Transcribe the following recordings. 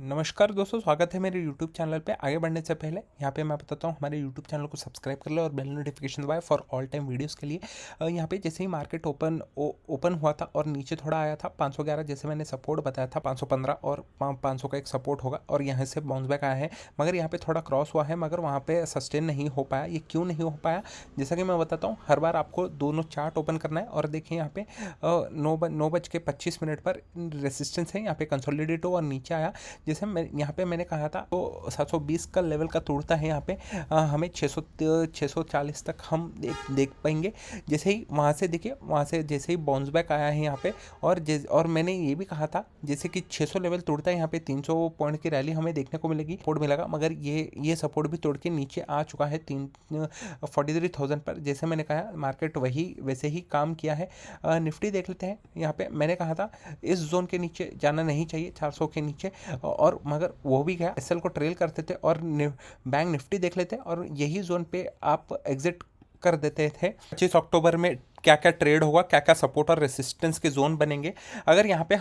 नमस्कार दोस्तों, स्वागत है मेरे YouTube चैनल पे। आगे बढ़ने से पहले यहाँ पे मैं बताता हूँ, हमारे YouTube चैनल को सब्सक्राइब कर लो और बेल नोटिफिकेशन दबाए फॉर ऑल टाइम वीडियोस के लिए। यहाँ पे जैसे ही मार्केट ओपन हुआ था और नीचे थोड़ा आया था 511, जैसे मैंने सपोर्ट बताया था 515 और 500 का एक सपोर्ट होगा और यहाँ से बाउंस बैक आया है। मगर यहाँ पे थोड़ा क्रॉस हुआ है, मगर वहाँ पे सस्टेन नहीं हो पाया। ये क्यों नहीं हो पाया, जैसा कि मैं बताता हूँ, हर बार आपको दोनों चार्ट ओपन करना है। और देखिए यहाँ पे 9:25 पर रेसिस्टेंस है, यहाँ पे कंसोलिडेट हो और नीचे आया। जैसे मैं यहाँ पे मैंने कहा था तो 720 का लेवल का तोड़ता है यहाँ पे हमें 640 तक हम देख पाएंगे। जैसे ही वहाँ से देखिए, वहाँ से जैसे ही बाउंस बैक आया है यहाँ पे और मैंने ये भी कहा था जैसे कि 600 लेवल तोड़ता है यहाँ पे 300 पॉइंट की रैली हमें देखने को मिलेगी, सपोर्ट मिलेगा। मगर ये सपोर्ट भी तोड़ के नीचे आ चुका है 43,000 पर। जैसे मैंने कहा मार्केट वैसे ही काम किया है। निफ्टी देख लेते हैं। यहाँ पे मैंने कहा था इस जोन के नीचे जाना नहीं चाहिए, 400 के नीचे, और मगर वो भी गया। एसएल को ट्रेल करते थे और बैंक निफ्टी देख लेते और यही जोन पे आप एग्जिट कर देते थे। 25 अक्टूबर में क्या क्या ट्रेड होगा, क्या क्या सपोर्ट और रेसिस्टेंस के जोन बनेंगे। अगर यहाँ पे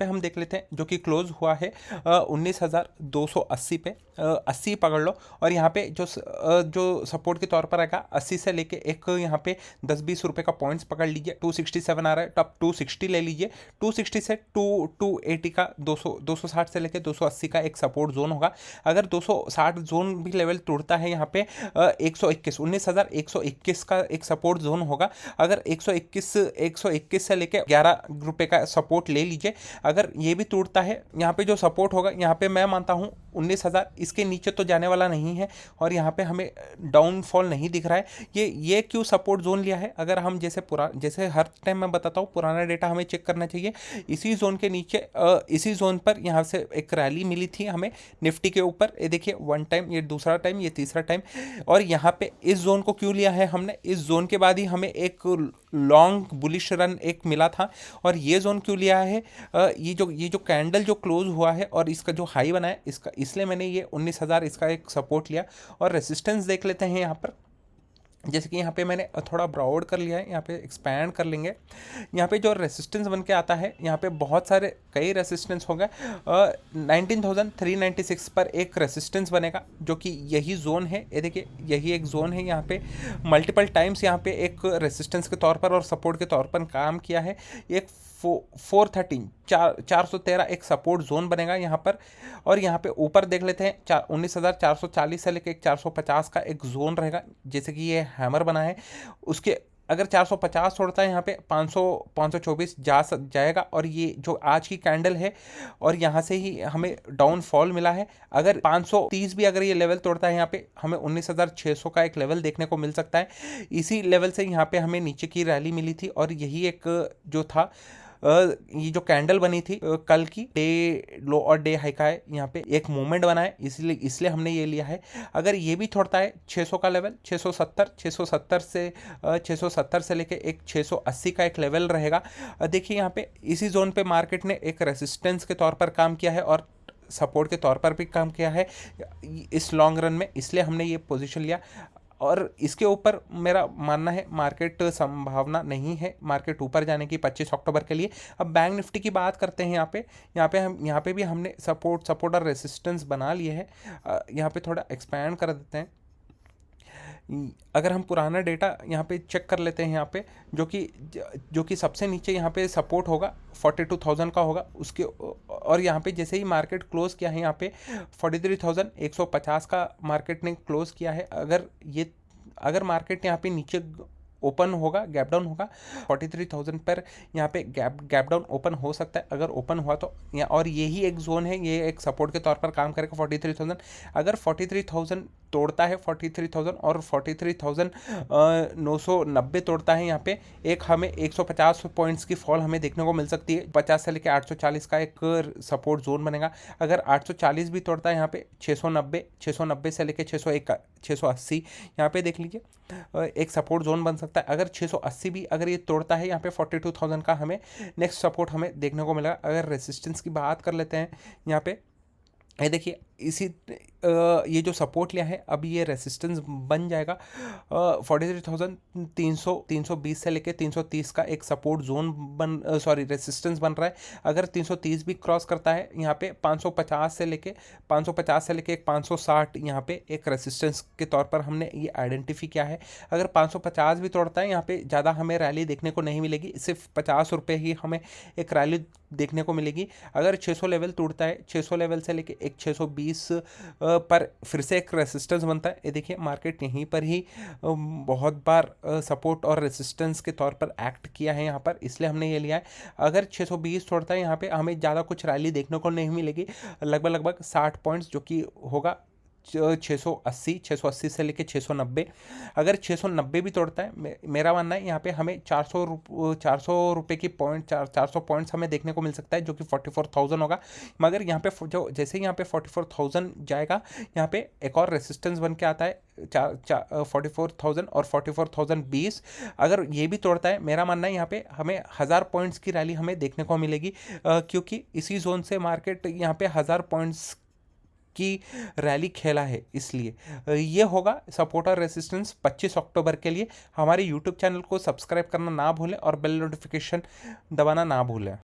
हम देख लेते हैं, जो कि क्लोज हुआ है 19,280 पे, 80 पकड़ लो। और यहाँ पे जो सपोर्ट के तौर पर आएगा 80 से लेके एक यहाँ पे 10-20 रुपए का पॉइंट्स पकड़ लीजिए। 267 आ रहा है, टॉप 260 ले लीजिए। 260 से 280 का 260 से लेके 280 का एक सपोर्ट जोन होगा। अगर 260 जोन भी लेवल तोड़ता है यहाँ पे 19,121 का एक सपोर्ट जोन होगा। अगर 121 से लेके 11 रुपए का सपोर्ट ले लीजिए। अगर ये भी टूटता है, यहाँ पे जो सपोर्ट होगा यहाँ पे मैं मानता हूँ 19,000, इसके नीचे तो जाने वाला नहीं है। और यहाँ पे हमें डाउनफॉल नहीं दिख रहा है। ये क्यों सपोर्ट जोन लिया है, अगर हम जैसे हर टाइम मैं बताता हूँ, पुराना डेटा हमें चेक करना चाहिए। इसी जोन के नीचे इसी जोन पर यहाँ से एक रैली मिली थी हमें निफ्टी के ऊपर। ये देखिए, वन टाइम, ये दूसरा टाइम, ये तीसरा टाइम। और यहाँ पे इस जोन को क्यों लिया है हमने, इस जोन के बाद ही हमें एक लॉन्ग बुलिश रन एक मिला था। और ये जोन क्यों लिया है, ये जो कैंडल जो क्लोज हुआ है और इसका जो हाई बना है, इसका इसलिए मैंने ये 19,000 इसका एक सपोर्ट लिया। और रेसिस्टेंस देख लेते हैं यहाँ पर। जैसे कि यहाँ पे मैंने थोड़ा ब्रॉड कर लिया है, यहाँ पे एक्सपैंड कर लेंगे। यहाँ पे जो रेसिस्टेंस बन के आता है, यहाँ पे बहुत सारे कई रेसिस्टेंस हो गए। 19,396 पर एक रेसिस्टेंस बनेगा, जो कि यही जोन है। ये देखिए, यही एक जोन है। यहाँ पे मल्टीपल टाइम्स यहाँ पे एक रेसिस्टेंस के तौर पर और सपोर्ट के तौर पर काम किया है। एक 413 एक सपोर्ट जोन बनेगा यहाँ पर। और यहाँ पे ऊपर देख लेते हैं, 19,440 से लेकर 450 का एक जोन रहेगा, जैसे कि ये हैमर बना है। उसके अगर 450 छोड़ता है, यहाँ पे 524 जाएगा। और ये जो आज की कैंडल है, और यहाँ से ही हमें डाउनफॉल मिला है। अगर 530 भी अगर ये लेवल तोड़ता है, यहाँ पे हमें 19,600 का एक लेवल देखने को मिल सकता है। इसी लेवल से यहाँ पे हमें नीचे की रैली मिली थी। और यही एक जो था, ये जो कैंडल बनी थी कल की, डे लो और डे हाई का है, यहाँ पे एक मूवमेंट बना है, इसलिए हमने ये लिया है। अगर ये भी छोड़ता है 600 का लेवल, 670 से लेके एक 680 का एक लेवल रहेगा। देखिए यहाँ पे इसी जोन पे मार्केट ने एक रेसिस्टेंस के तौर पर काम किया है और सपोर्ट के तौर पर भी काम किया है इस लॉन्ग रन में, इसलिए हमने ये पोजीशन लिया। और इसके ऊपर मेरा मानना है मार्केट संभावना नहीं है मार्केट ऊपर जाने की 25 अक्टूबर के लिए। अब बैंक निफ्टी की बात करते हैं। यहाँ पे भी हमने सपोर्ट और रेसिस्टेंस बना लिए है। यहाँ पे थोड़ा एक्सपैंड कर देते हैं। अगर हम पुराना डेटा यहाँ पे चेक कर लेते हैं, यहाँ पे जो कि सबसे नीचे यहाँ पे सपोर्ट होगा 42,000 का होगा उसके। और यहाँ पे जैसे ही मार्केट क्लोज किया है, यहाँ पे 43,150 का मार्केट ने क्लोज किया है। अगर मार्केट यहाँ पे नीचे ओपन होगा, गैप डाउन होगा 43,000 पर, यहाँ पे गैप डाउन ओपन हो सकता है। अगर ओपन हुआ तो और यही एक जोन है, ये एक सपोर्ट के तौर पर काम करेगा 43,000। अगर 43,000 तोड़ता है, 43,000 और 43,990 तोड़ता है, यहाँ पे एक हमें 150 पॉइंट्स की फॉल हमें देखने को मिल सकती है। 50 से लेकर 840 का एक सपोर्ट जोन बनेगा। अगर 840 भी तोड़ता है, यहाँ पे 690 से लेकर 680 यहाँ पे देख लीजिए एक सपोर्ट जोन बन सकता है। अगर 680 भी अगर ये तोड़ता है, यहाँ पे 42,000 का हमें नेक्स्ट सपोर्ट हमें देखने को मिलेगा। अगर रेसिस्टेंस की बात कर लेते हैं, यहाँ पे ये देखिए, ये जो सपोर्ट लिया है अब ये रेसिस्टेंस बन जाएगा। 43,320 से लेके 330 का एक सपोर्ट जोन रेसिस्टेंस बन रहा है। अगर 330 भी क्रॉस करता है यहाँ पे 550 से लेके एक 560 यहाँ पे एक रेसिस्टेंस के तौर पर हमने ये आइडेंटिफाई किया है। अगर 550 भी तोड़ता है यहाँ पे ज़्यादा हमें रैली देखने को नहीं मिलेगी, सिर्फ 50 रुपये ही हमें एक रैली देखने को मिलेगी। अगर 600 लेवल टूटता है, 600 लेवल से लेके एक 620 पर फिर से एक रेसिस्टेंस बनता है। ये देखिए मार्केट यहीं पर ही बहुत बार सपोर्ट और रेसिस्टेंस के तौर पर एक्ट किया है यहाँ पर, इसलिए हमने ये लिया है। अगर 620 छोड़ता है यहाँ पे हमें ज़्यादा कुछ रैली देखने को नहीं मिलेगी, लगभग 60 पॉइंट्स जो कि होगा 680 से लेके 690। अगर 690 भी तोड़ता है, मेरा मानना है यहाँ पे हमें 400 रुपये की पॉइंट 400 पॉइंट्स हमें देखने को मिल सकता है, जो कि 44,000 होगा। मगर यहाँ पे जो जैसे ही यहाँ पे 44,000 जाएगा, यहाँ पे एक और रेसिस्टेंस बन के आता है 44,000 और 44,020। अगर ये भी तोड़ता है, मेरा मानना है यहाँ पे हमें 1000 पॉइंट्स की रैली हमें देखने को मिलेगी, क्योंकि इसी जोन से मार्केट यहाँ पे 1000 पॉइंट्स की रैली खेला है, इसलिए ये होगा सपोर्ट और रेसिस्टेंस 25 अक्टूबर के लिए। हमारे यूट्यूब चैनल को सब्सक्राइब करना ना भूलें और बेल नोटिफिकेशन दबाना ना भूलें।